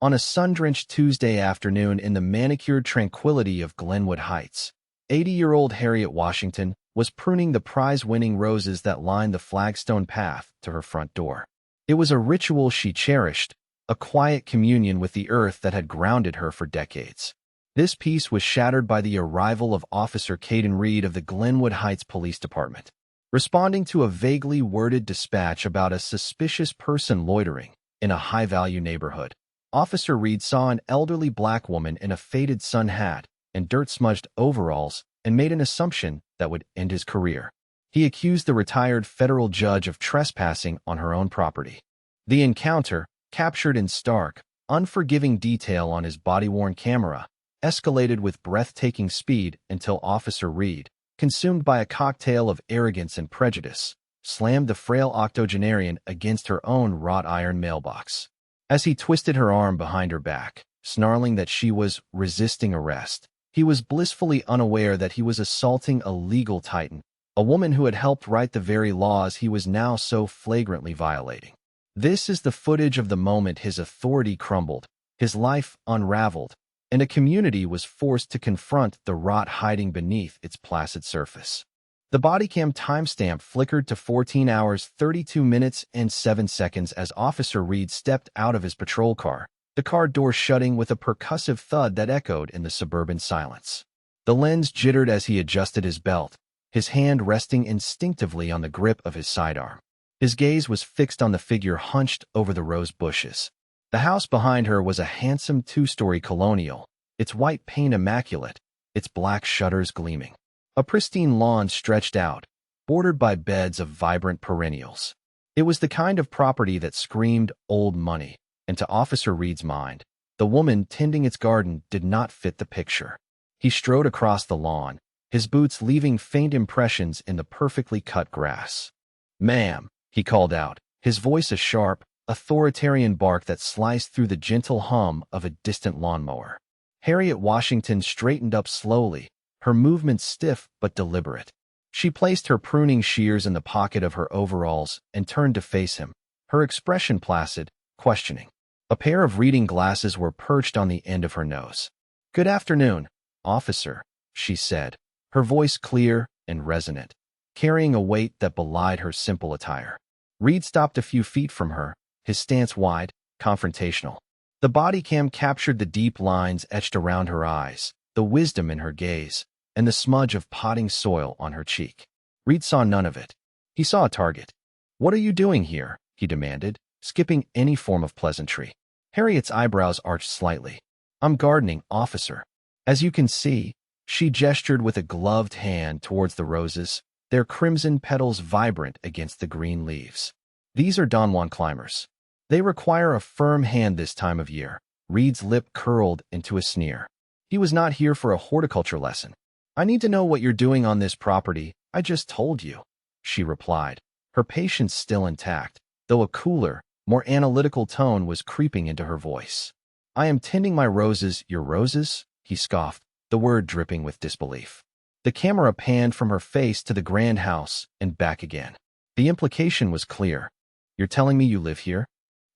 On a sun-drenched Tuesday afternoon in the manicured tranquility of Glenwood Heights, 80-year-old Harriet Washington was pruning the prize-winning roses that lined the flagstone path to her front door. It was a ritual she cherished, a quiet communion with the earth that had grounded her for decades. This peace was shattered by the arrival of Officer Caden Reed of the Glenwood Heights Police Department. Responding to a vaguely worded dispatch about a suspicious person loitering in a high-value neighborhood, Officer Reed saw an elderly black woman in a faded sun hat and dirt-smudged overalls and made an assumption that would end his career. He accused the retired federal judge of trespassing on her own property. The encounter, captured in stark, unforgiving detail on his body-worn camera, escalated with breathtaking speed until Officer Reed, consumed by a cocktail of arrogance and prejudice, slammed the frail octogenarian against her own wrought-iron mailbox. As he twisted her arm behind her back, snarling that she was resisting arrest, he was blissfully unaware that he was assaulting a legal titan, a woman who had helped write the very laws he was now so flagrantly violating. This is the footage of the moment his authority crumbled, his life unraveled, and a community was forced to confront the rot hiding beneath its placid surface. The bodycam timestamp flickered to 14 hours 32 minutes and 7 seconds as Officer Reed stepped out of his patrol car, the car door shutting with a percussive thud that echoed in the suburban silence. The lens jittered as he adjusted his belt, his hand resting instinctively on the grip of his sidearm. His gaze was fixed on the figure hunched over the rose bushes. The house behind her was a handsome two-story colonial, its white paint immaculate, its black shutters gleaming. A pristine lawn stretched out, bordered by beds of vibrant perennials. It was the kind of property that screamed old money, and to Officer Reed's mind, the woman tending its garden did not fit the picture. He strode across the lawn, his boots leaving faint impressions in the perfectly cut grass. "Ma'am," he called out, his voice a sharp, authoritarian bark that sliced through the gentle hum of a distant lawnmower. Harriet Washington straightened up slowly, her movements stiff but deliberate. She placed her pruning shears in the pocket of her overalls and turned to face him, her expression placid, questioning. A pair of reading glasses were perched on the end of her nose. "Good afternoon, officer," she said, her voice clear and resonant, carrying a weight that belied her simple attire. Reed stopped a few feet from her, his stance wide, confrontational. The bodycam captured the deep lines etched around her eyes, the wisdom in her gaze, and the smudge of potting soil on her cheek. Reed saw none of it. He saw a target. "What are you doing here?" he demanded, skipping any form of pleasantry. Harriet's eyebrows arched slightly. "I'm gardening, officer." As you can see, she gestured with a gloved hand towards the roses, their crimson petals vibrant against the green leaves. "These are Don Juan climbers. They require a firm hand this time of year." Reed's lip curled into a sneer. He was not here for a horticulture lesson. "I need to know what you're doing on this property. I just told you," she replied, her patience still intact, though a cooler, more analytical tone was creeping into her voice. "I am tending my roses." "Your roses?" he scoffed, the word dripping with disbelief. The camera panned from her face to the grand house and back again. The implication was clear. "You're telling me you live here?"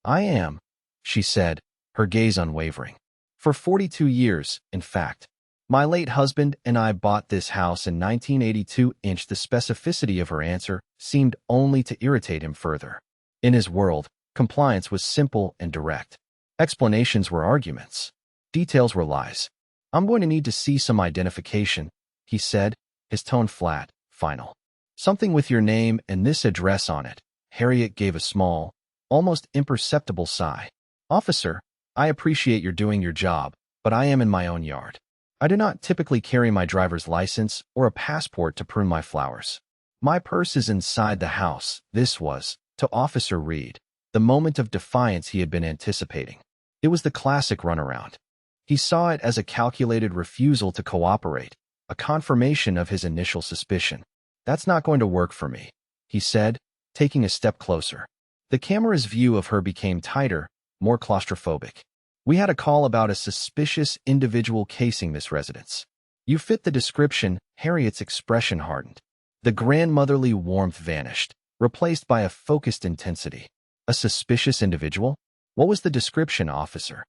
"I am," she said, her gaze unwavering. "For 42 years, in fact. My late husband and I bought this house in 1982." The specificity of her answer seemed only to irritate him further. In his world, compliance was simple and direct. Explanations were arguments. Details were lies. "I'm going to need to see some identification," he said, his tone flat, final. "Something with your name and this address on it." Harriet gave a small, almost imperceptible sigh. "Officer, I appreciate you're doing your job, but I am in my own yard. I do not typically carry my driver's license or a passport to prune my flowers. My purse is inside the house." This was, to Officer Reed, the moment of defiance he had been anticipating. It was the classic runaround. He saw it as a calculated refusal to cooperate, a confirmation of his initial suspicion. "That's not going to work for me," he said, taking a step closer. The camera's view of her became tighter, more claustrophobic. "We had a call about a suspicious individual casing this residence. You fit the description." Harriet's expression hardened. The grandmotherly warmth vanished, replaced by a focused intensity. "A suspicious individual? What was the description, officer?"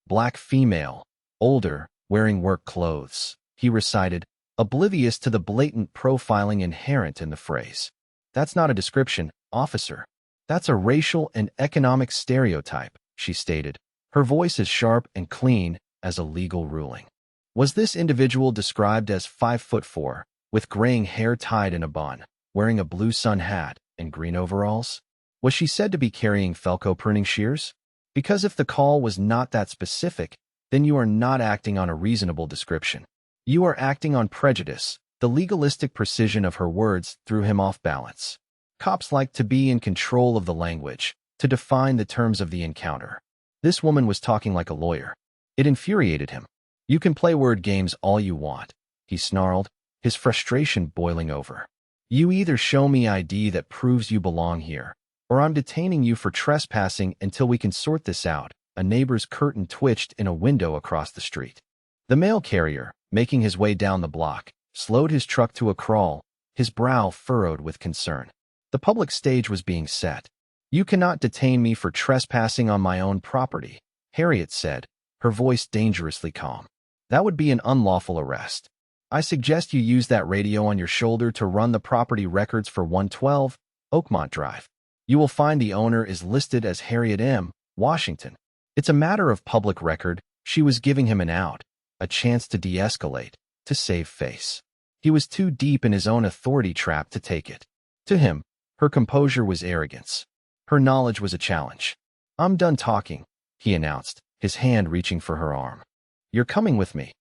Black female, older, wearing work clothes, he recited, oblivious to the blatant profiling inherent in the phrase. That's not a description, officer. That's a racial and economic stereotype, she stated, her voice as sharp and clean as a legal ruling. Was this individual described as 5'4", with graying hair tied in a bun, wearing a blue sun hat and green overalls? Was she said to be carrying Felco pruning shears? Because if the call was not that specific, then you are not acting on a reasonable description. You are acting on prejudice. The legalistic precision of her words threw him off balance. Cops like to be in control of the language, to define the terms of the encounter. This woman was talking like a lawyer. It infuriated him. You can play word games all you want, he snarled, his frustration boiling over. You either show me ID that proves you belong here, or I'm detaining you for trespassing until we can sort this out. A neighbor's curtain twitched in a window across the street. The mail carrier, making his way down the block, slowed his truck to a crawl, his brow furrowed with concern. The public stage was being set. You cannot detain me for trespassing on my own property, Harriet said, her voice dangerously calm. That would be an unlawful arrest. I suggest you use that radio on your shoulder to run the property records for 112 Oakmont Drive. You will find the owner is listed as Harriet M. Washington. It's a matter of public record. She was giving him an out, a chance to de-escalate, to save face. He was too deep in his own authority trap to take it. To him, her composure was arrogance. Her knowledge was a challenge. I'm done talking, he announced, his hand reaching for her arm. You're coming with me.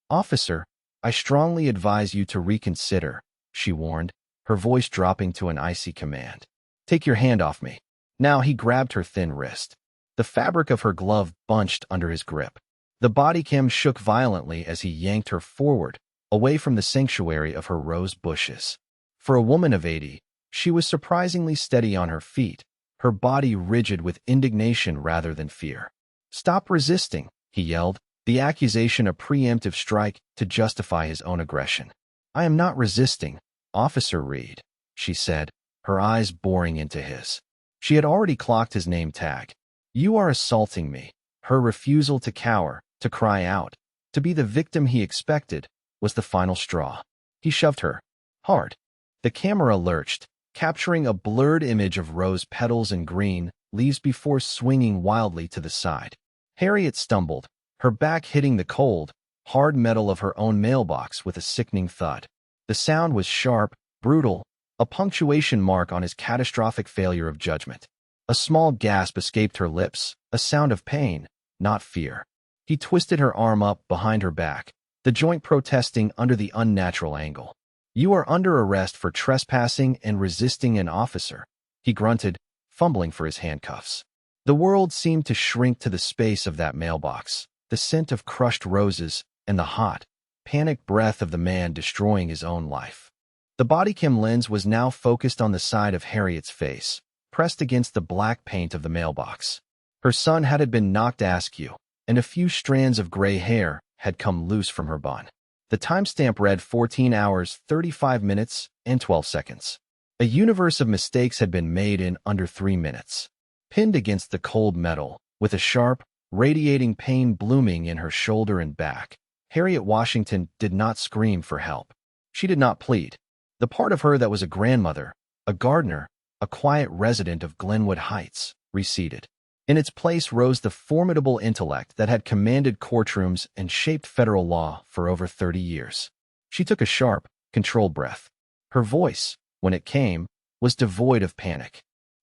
Officer, I strongly advise you to reconsider, she warned, her voice dropping to an icy command. Take your hand off me. Now he grabbed her thin wrist. The fabric of her glove bunched under his grip. The bodycam shook violently as he yanked her forward, away from the sanctuary of her rose bushes. For a woman of 80, she was surprisingly steady on her feet, her body rigid with indignation rather than fear. Stop resisting, he yelled, the accusation a preemptive strike to justify his own aggression. I am not resisting, Officer Reed, she said, her eyes boring into his. She had already clocked his name tag. You are assaulting me. Her refusal to cower, to cry out, to be the victim he expected, was the final straw. He shoved her hard. The camera lurched, capturing a blurred image of rose petals and green leaves before swinging wildly to the side. Harriet stumbled, her back hitting the cold, hard metal of her own mailbox with a sickening thud. The sound was sharp, brutal, a punctuation mark on his catastrophic failure of judgment. A small gasp escaped her lips, a sound of pain, not fear. He twisted her arm up behind her back, the joint protesting under the unnatural angle. You are under arrest for trespassing and resisting an officer, he grunted, fumbling for his handcuffs. The world seemed to shrink to the space of that mailbox, the scent of crushed roses and the hot, panicked breath of the man destroying his own life. The bodycam lens was now focused on the side of Harriet's face, pressed against the black paint of the mailbox. Her sun hat had been knocked askew, and a few strands of gray hair had come loose from her bun. The timestamp read 14 hours, 35 minutes, and 12 seconds. A universe of mistakes had been made in under 3 minutes. Pinned against the cold metal, with a sharp, radiating pain blooming in her shoulder and back, Harriet Washington did not scream for help. She did not plead. The part of her that was a grandmother, a gardener, a quiet resident of Glenwood Heights, receded. In its place rose the formidable intellect that had commanded courtrooms and shaped federal law for over 30 years. She took a sharp, controlled breath. Her voice, when it came, was devoid of panic.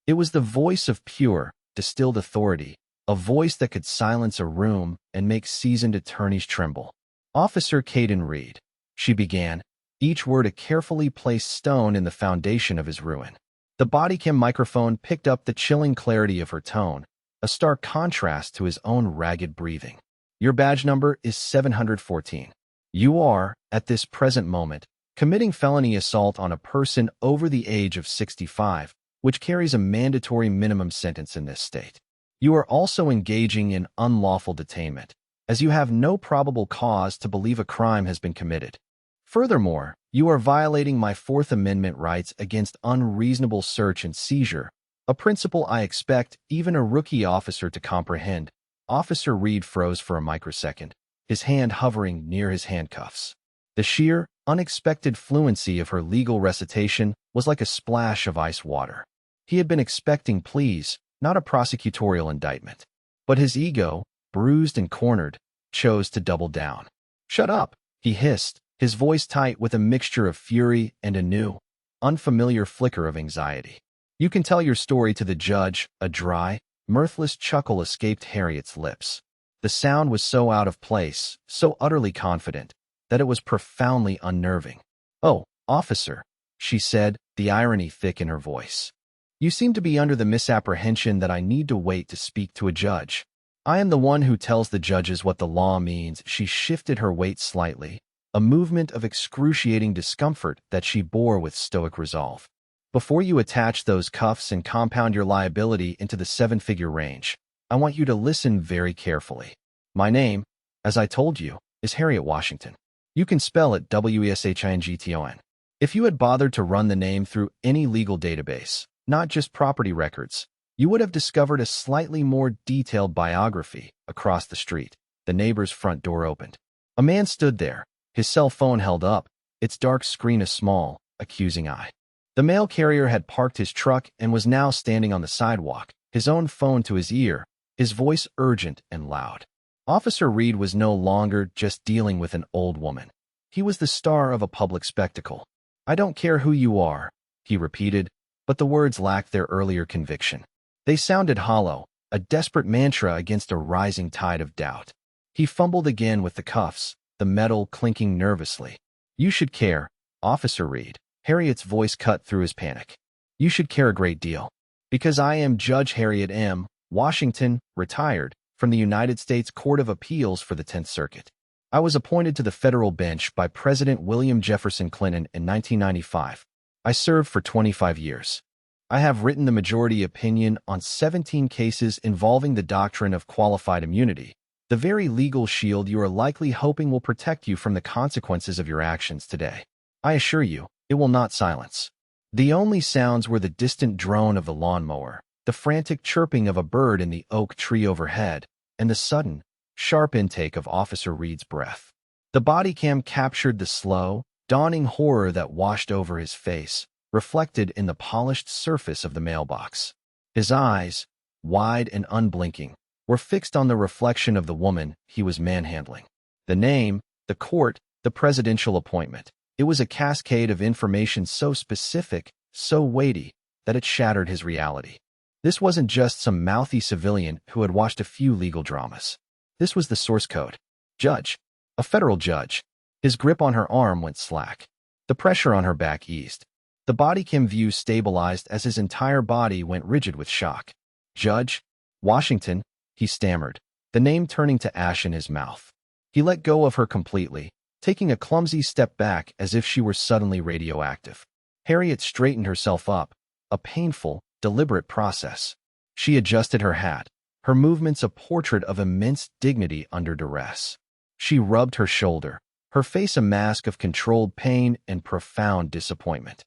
It was the voice of pure, distilled authority, a voice that could silence a room and make seasoned attorneys tremble. Officer Caden Reed, she began, each word a carefully placed stone in the foundation of his ruin. The bodycam microphone picked up the chilling clarity of her tone, a stark contrast to his own ragged breathing. Your badge number is 714. You are, at this present moment, committing felony assault on a person over the age of 65, which carries a mandatory minimum sentence in this state. You are also engaging in unlawful detainment, as you have no probable cause to believe a crime has been committed. Furthermore, you are violating my Fourth Amendment rights against unreasonable search and seizure, a principle I expect even a rookie officer to comprehend. Officer Reed froze for a microsecond, his hand hovering near his handcuffs. The sheer, unexpected fluency of her legal recitation was like a splash of ice water. He had been expecting pleas, not a prosecutorial indictment. But his ego, bruised and cornered, chose to double down. "Shut up," he hissed, his voice tight with a mixture of fury and a new, unfamiliar flicker of anxiety. "You can tell your story to the judge." A dry, mirthless chuckle escaped Harriet's lips. The sound was so out of place, so utterly confident, that it was profoundly unnerving. "Oh, officer," she said, the irony thick in her voice. "You seem to be under the misapprehension that I need to wait to speak to a judge. I am the one who tells the judges what the law means." She shifted her weight slightly, a movement of excruciating discomfort that she bore with stoic resolve. "Before you attach those cuffs and compound your liability into the seven-figure range, I want you to listen very carefully. My name, as I told you, is Harriet Washington. You can spell it Weshington. If you had bothered to run the name through any legal database, not just property records, you would have discovered a slightly more detailed biography. Across the street, the neighbor's front door opened. A man stood there, his cell phone held up, its dark screen a small, accusing eye. The mail carrier had parked his truck and was now standing on the sidewalk, his own phone to his ear, his voice urgent and loud. Officer Reed was no longer just dealing with an old woman. He was the star of a public spectacle. "I don't care who you are," he repeated, but the words lacked their earlier conviction. They sounded hollow, a desperate mantra against a rising tide of doubt. He fumbled again with the cuffs, the metal clinking nervously. "You should care, Officer Reed." Harriet's voice cut through his panic. "You should care a great deal. Because I am Judge Harriet M. Washington, retired, from the United States Court of Appeals for the 10th Circuit. I was appointed to the federal bench by President William Jefferson Clinton in 1995. I served for 25 years. I have written the majority opinion on 17 cases involving the doctrine of qualified immunity, the very legal shield you are likely hoping will protect you from the consequences of your actions today. I assure you, it will not silence." The only sounds were the distant drone of the lawnmower, the frantic chirping of a bird in the oak tree overhead, and the sudden, sharp intake of Officer Reed's breath. The bodycam captured the slow, dawning horror that washed over his face, reflected in the polished surface of the mailbox. His eyes, wide and unblinking, were fixed on the reflection of the woman he was manhandling. The name, the court, the presidential appointment. It was a cascade of information so specific, so weighty, that it shattered his reality. This wasn't just some mouthy civilian who had watched a few legal dramas. This was the source code. Judge. A federal judge. His grip on her arm went slack. The pressure on her back eased. The bodycam view stabilized as his entire body went rigid with shock. "Judge Washington," he stammered, the name turning to ash in his mouth. He let go of her completely, taking a clumsy step back as if she were suddenly radioactive. Harriet straightened herself up, a painful, deliberate process. She adjusted her hat, her movements a portrait of immense dignity under duress. She rubbed her shoulder, her face a mask of controlled pain and profound disappointment.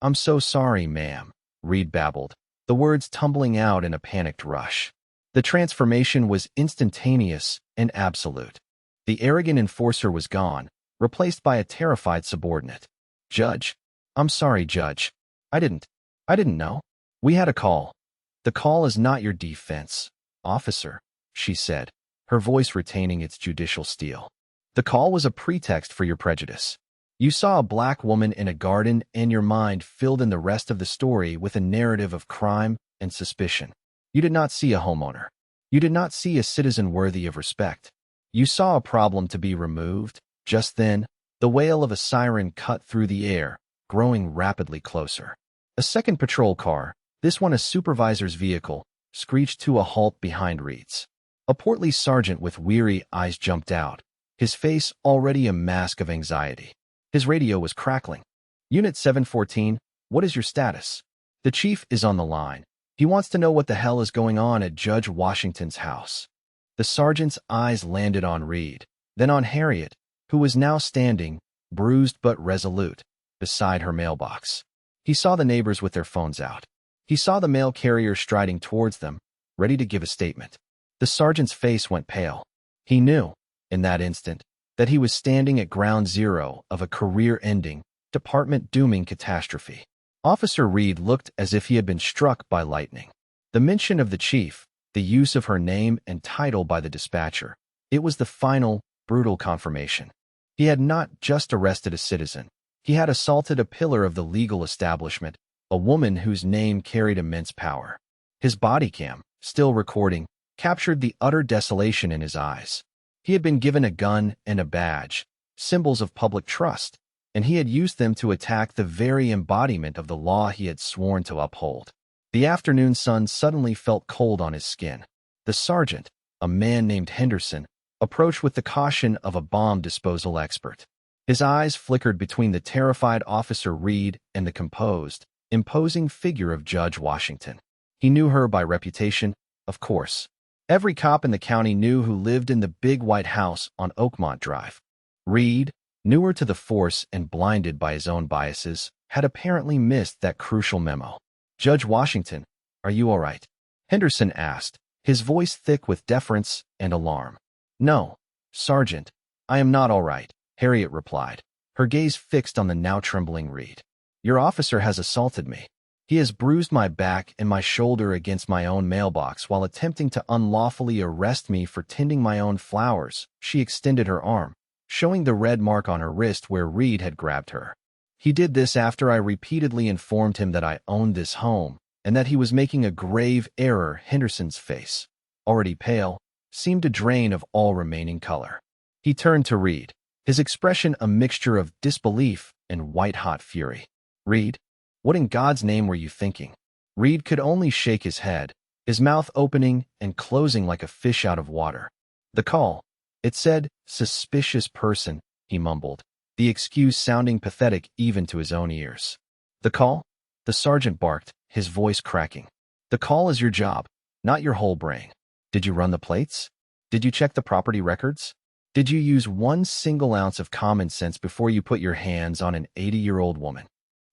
I'm so sorry, ma'am," Reed babbled, the words tumbling out in a panicked rush. The transformation was instantaneous and absolute. The arrogant enforcer was gone, replaced by a terrified subordinate. "Judge. I'm sorry, Judge. I didn't know. We had a call." "The call is not your defense, officer," she said, her voice retaining its judicial steel. "The call was a pretext for your prejudice. You saw a black woman in a garden and your mind filled in the rest of the story with a narrative of crime and suspicion. You did not see a homeowner. You did not see a citizen worthy of respect. You saw a problem to be removed." Just then, the wail of a siren cut through the air, growing rapidly closer. A second patrol car, this one a supervisor's vehicle, screeched to a halt behind Reed's. A portly sergeant with weary eyes jumped out, his face already a mask of anxiety. His radio was crackling. "Unit 714, what is your status?" "The chief is on the line. He wants to know what the hell is going on at Judge Washington's house." The sergeant's eyes landed on Reed, then on Harriet, who was now standing, bruised but resolute, beside her mailbox. He saw the neighbors with their phones out. He saw the mail carrier striding towards them, ready to give a statement. The sergeant's face went pale. He knew, in that instant, that he was standing at ground zero of a career-ending, department-dooming catastrophe. Officer Reed looked as if he had been struck by lightning. The mention of the chief, the use of her name and title by the dispatcher, it was the final, brutal confirmation. He had not just arrested a citizen. He had assaulted a pillar of the legal establishment, a woman whose name carried immense power. His bodycam, still recording, captured the utter desolation in his eyes. He had been given a gun and a badge, symbols of public trust, and he had used them to attack the very embodiment of the law he had sworn to uphold. The afternoon sun suddenly felt cold on his skin. The sergeant, a man named Henderson, approached with the caution of a bomb disposal expert. His eyes flickered between the terrified Officer Reed and the composed, imposing figure of Judge Washington. He knew her by reputation, of course. Every cop in the county knew who lived in the big white house on Oakmont Drive. Reed, newer to the force and blinded by his own biases, had apparently missed that crucial memo. "Judge Washington, are you all right?" Henderson asked, his voice thick with deference and alarm. "No, Sergeant, I am not all right," Harriet replied, her gaze fixed on the now trembling Reed. "Your officer has assaulted me. He has bruised my back and my shoulder against my own mailbox while attempting to unlawfully arrest me for tending my own flowers." She extended her arm, showing the red mark on her wrist where Reed had grabbed her. "He did this after I repeatedly informed him that I owned this home and that he was making a grave error." Henderson's face, already pale, seemed to drain of all remaining color. He turned to Reed, his expression a mixture of disbelief and white-hot fury. "Reed, what in God's name were you thinking?" Reed could only shake his head, his mouth opening and closing like a fish out of water. "The call. It said, 'suspicious person,'" he mumbled, the excuse sounding pathetic even to his own ears. "The call?" the sergeant barked, his voice cracking. "The call is your job, not your whole brain. Did you run the plates? Did you check the property records? Did you use 1 single ounce of common sense before you put your hands on an 80-year-old woman?"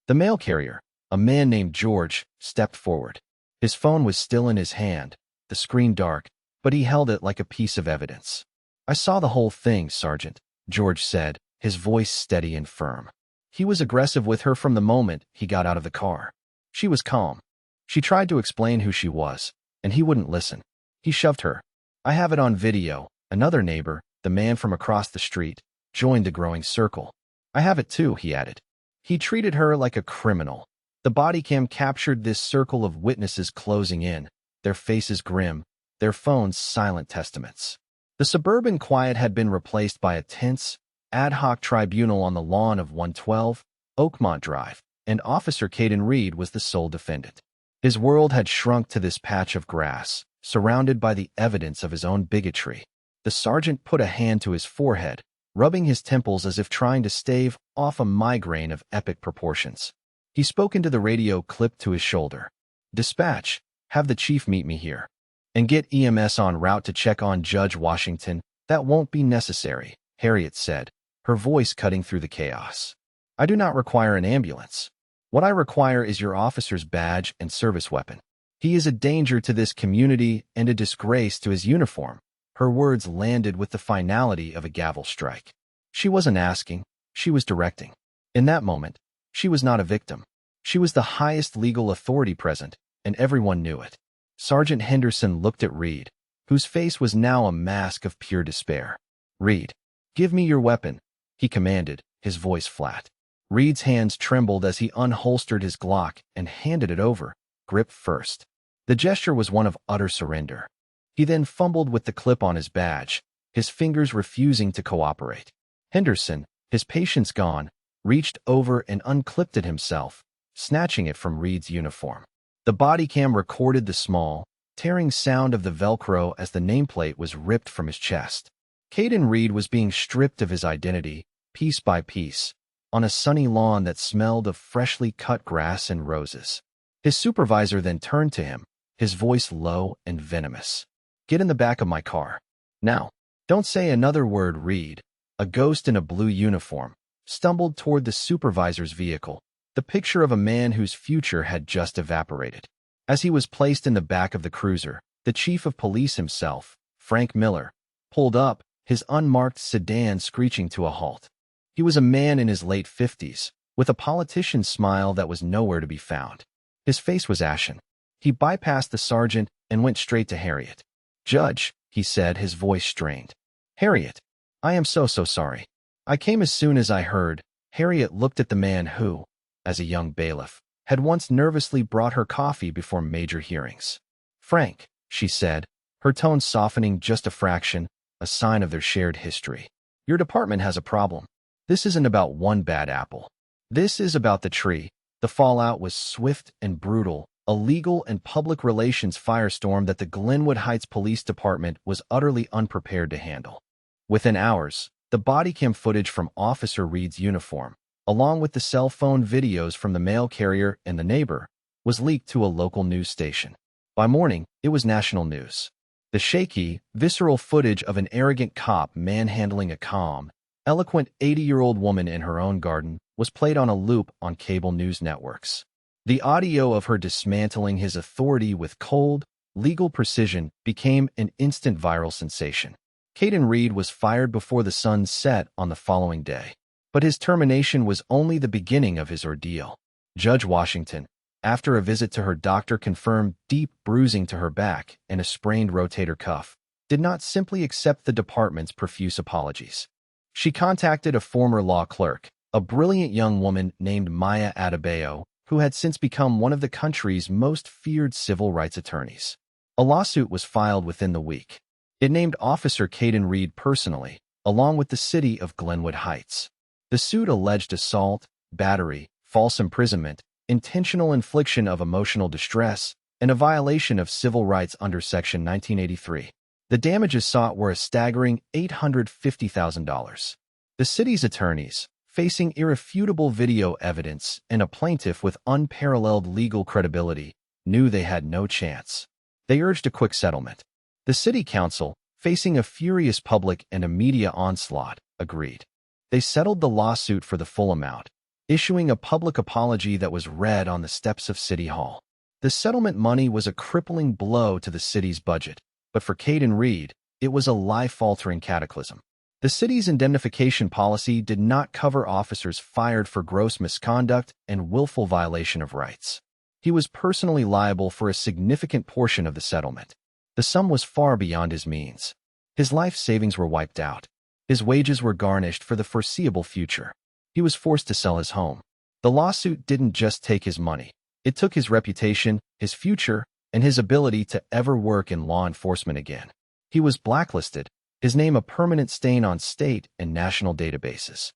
The mail carrier, a man named George, stepped forward. His phone was still in his hand, the screen dark, but he held it like a piece of evidence. "I saw the whole thing, Sergeant," George said, his voice steady and firm. "He was aggressive with her from the moment he got out of the car. She was calm. She tried to explain who she was, and he wouldn't listen. He shoved her. I have it on video." Another neighbor, the man from across the street, joined the growing circle. "I have it too," he added. "He treated her like a criminal." The bodycam captured this circle of witnesses closing in, their faces grim, their phones silent testaments. The suburban quiet had been replaced by a tense, ad hoc tribunal on the lawn of 112 Oakmont Drive, and Officer Caden Reed was the sole defendant. His world had shrunk to this patch of grass, surrounded by the evidence of his own bigotry. The sergeant put a hand to his forehead, rubbing his temples as if trying to stave off a migraine of epic proportions. He spoke into the radio clipped to his shoulder. "Dispatch, have the chief meet me here. And get EMS en route to check on Judge Washington." "That won't be necessary," Harriet said, her voice cutting through the chaos. "I do not require an ambulance. What I require is your officer's badge and service weapon. He is a danger to this community and a disgrace to his uniform." Her words landed with the finality of a gavel strike. She wasn't asking, she was directing. In that moment, she was not a victim. She was the highest legal authority present, and everyone knew it. Sergeant Henderson looked at Reed, whose face was now a mask of pure despair. "Reed, give me your weapon," he commanded, his voice flat. Reed's hands trembled as he unholstered his Glock and handed it over, grip first. The gesture was one of utter surrender. He then fumbled with the clip on his badge, his fingers refusing to cooperate. Henderson, his patience gone, reached over and unclipped it himself, snatching it from Reed's uniform. The bodycam recorded the small, tearing sound of the Velcro as the nameplate was ripped from his chest. Caden Reed was being stripped of his identity, piece by piece, on a sunny lawn that smelled of freshly cut grass and roses. His supervisor then turned to him, his voice low and venomous. "Get in the back of my car. Now, don't say another word." Reed, a ghost in a blue uniform, stumbled toward the supervisor's vehicle, the picture of a man whose future had just evaporated. As he was placed in the back of the cruiser, the chief of police himself, Frank Miller, pulled up, his unmarked sedan screeching to a halt. He was a man in his late 50s, with a politician's smile that was nowhere to be found. His face was ashen. He bypassed the sergeant and went straight to Harriet. "Judge," he said, his voice strained. "Harriet, I am so sorry. I came as soon as I heard." Harriet looked at the man who, as a young bailiff, had once nervously brought her coffee before major hearings. "Frank," she said, her tone softening just a fraction, a sign of their shared history. "Your department has a problem. This isn't about one bad apple. This is about the tree." The fallout was swift and brutal, a legal and public relations firestorm that the Glenwood Heights Police Department was utterly unprepared to handle. Within hours, the bodycam footage from Officer Reed's uniform, along with the cell phone videos from the mail carrier and the neighbor, was leaked to a local news station. By morning, it was national news. The shaky, visceral footage of an arrogant cop manhandling a calm, eloquent 80-year-old woman in her own garden was played on a loop on cable news networks. The audio of her dismantling his authority with cold, legal precision became an instant viral sensation. Caden Reed was fired before the sun set on the following day. But his termination was only the beginning of his ordeal. Judge Washington, after a visit to her doctor, confirmed deep bruising to her back and a sprained rotator cuff, did not simply accept the department's profuse apologies. She contacted a former law clerk, a brilliant young woman named Maya Adebayo, who had since become one of the country's most feared civil rights attorneys. A lawsuit was filed within the week. It named Officer Caden Reed personally, along with the city of Glenwood Heights. The suit alleged assault, battery, false imprisonment, intentional infliction of emotional distress, and a violation of civil rights under Section 1983. The damages sought were a staggering $850,000. The city's attorneys, facing irrefutable video evidence and a plaintiff with unparalleled legal credibility, knew they had no chance. They urged a quick settlement. The city council, facing a furious public and a media onslaught, agreed. They settled the lawsuit for the full amount, issuing a public apology that was read on the steps of City Hall. The settlement money was a crippling blow to the city's budget, but for Caden Reed, it was a life-altering cataclysm. The city's indemnification policy did not cover officers fired for gross misconduct and willful violation of rights. He was personally liable for a significant portion of the settlement. The sum was far beyond his means. His life savings were wiped out. His wages were garnished for the foreseeable future. He was forced to sell his home. The lawsuit didn't just take his money. It took his reputation, his future, and his ability to ever work in law enforcement again. He was blacklisted, his name a permanent stain on state and national databases.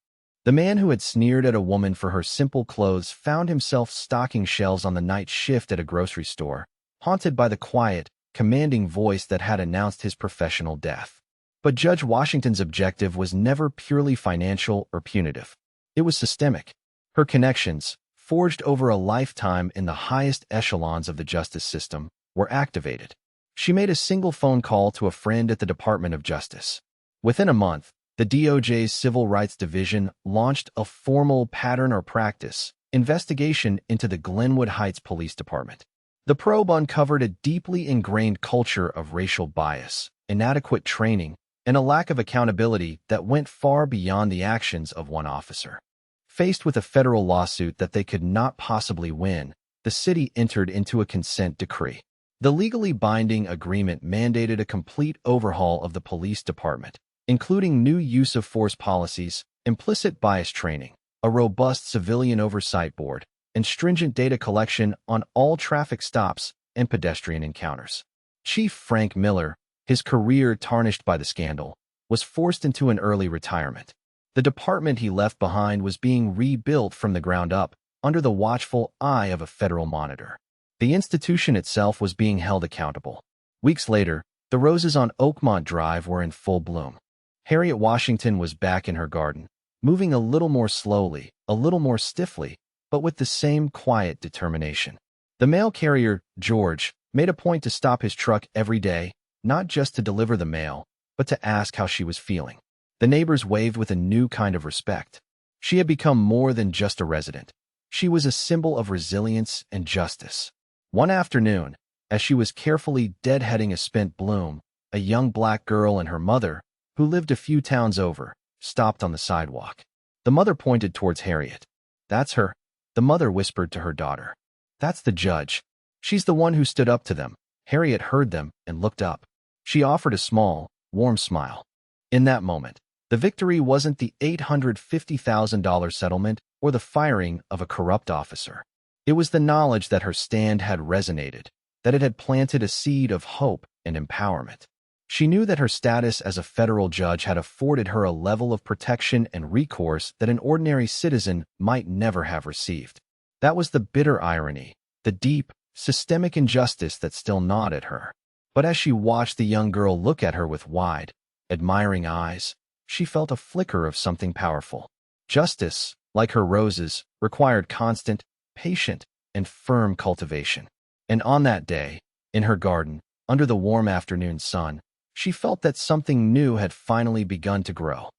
The man who had sneered at a woman for her simple clothes found himself stocking shelves on the night shift at a grocery store, haunted by the quiet, commanding voice that had announced his professional death. But Judge Washington's objective was never purely financial or punitive. It was systemic. Her connections, forged over a lifetime in the highest echelons of the justice system, were activated. She made a single phone call to a friend at the Department of Justice. Within a month, the DOJ's Civil Rights Division launched a formal pattern or practice investigation into the Glenwood Heights Police Department. The probe uncovered a deeply ingrained culture of racial bias, inadequate training, and a lack of accountability that went far beyond the actions of one officer. Faced with a federal lawsuit that they could not possibly win, the city entered into a consent decree. The legally binding agreement mandated a complete overhaul of the police department, including new use of force policies, implicit bias training, a robust civilian oversight board, and stringent data collection on all traffic stops and pedestrian encounters. Chief Frank Miller, his career tarnished by the scandal, was forced into an early retirement. The department he left behind was being rebuilt from the ground up, under the watchful eye of a federal monitor. The institution itself was being held accountable. Weeks later, the roses on Oakmont Drive were in full bloom. Harriet Washington was back in her garden, moving a little more slowly, a little more stiffly, but with the same quiet determination. The mail carrier, George, made a point to stop his truck every day, not just to deliver the mail, but to ask how she was feeling. The neighbors waved with a new kind of respect. She had become more than just a resident. She was a symbol of resilience and justice. One afternoon, as she was carefully deadheading a spent bloom, a young black girl and her mother, who lived a few towns over, stopped on the sidewalk. The mother pointed towards Harriet. "That's her," the mother whispered to her daughter. "That's the judge. She's the one who stood up to them." Harriet heard them and looked up. She offered a small, warm smile. In that moment, the victory wasn't the $850,000 settlement or the firing of a corrupt officer. It was the knowledge that her stand had resonated, that it had planted a seed of hope and empowerment. She knew that her status as a federal judge had afforded her a level of protection and recourse that an ordinary citizen might never have received. That was the bitter irony, the deep, systemic injustice that still gnawed at her. But as she watched the young girl look at her with wide, admiring eyes, she felt a flicker of something powerful. Justice, like her roses, required constant, patient, and firm cultivation. And on that day, in her garden, under the warm afternoon sun, she felt that something new had finally begun to grow.